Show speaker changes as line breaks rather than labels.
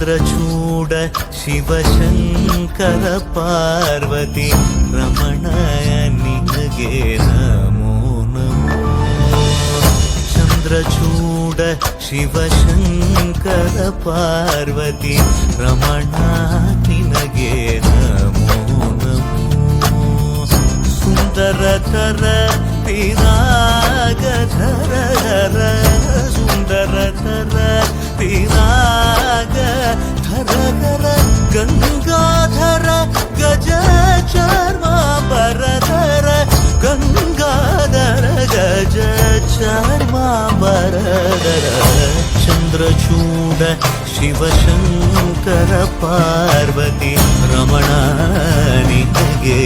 ಚಂದ್ರಚೂಡ ಶಿವಶಂಕರ ಪಾರ್ವತಿ ರಮಣ ನಿನಗೆ ನಮೋ ನಮೋ. ಚಂದ್ರಚೂಡ ಶಿವಶಂಕರ ಪಾರ್ವತಿ ರಮಣ ನಿನಗೆ ನಮೋ ನಮೋ. ಸುಂದರತರ ವಿರಾಗಧರ ಧರ ಸುಂದರತರ ವಿರಾಗ ಧರ ಧರ ಗಂಗಾಧರ ಗಜ ಚರ್ಮಾಂಬರಧರ ಗಂಗಾಧರ ಗಜ ಚರ್ಮಾಂಬರಧರ. ಚಂದ್ರಚೂಡ ಶಿವಶಂಕರ ಪಾರ್ವತಿ ರಮಣ ನಿನಗೆ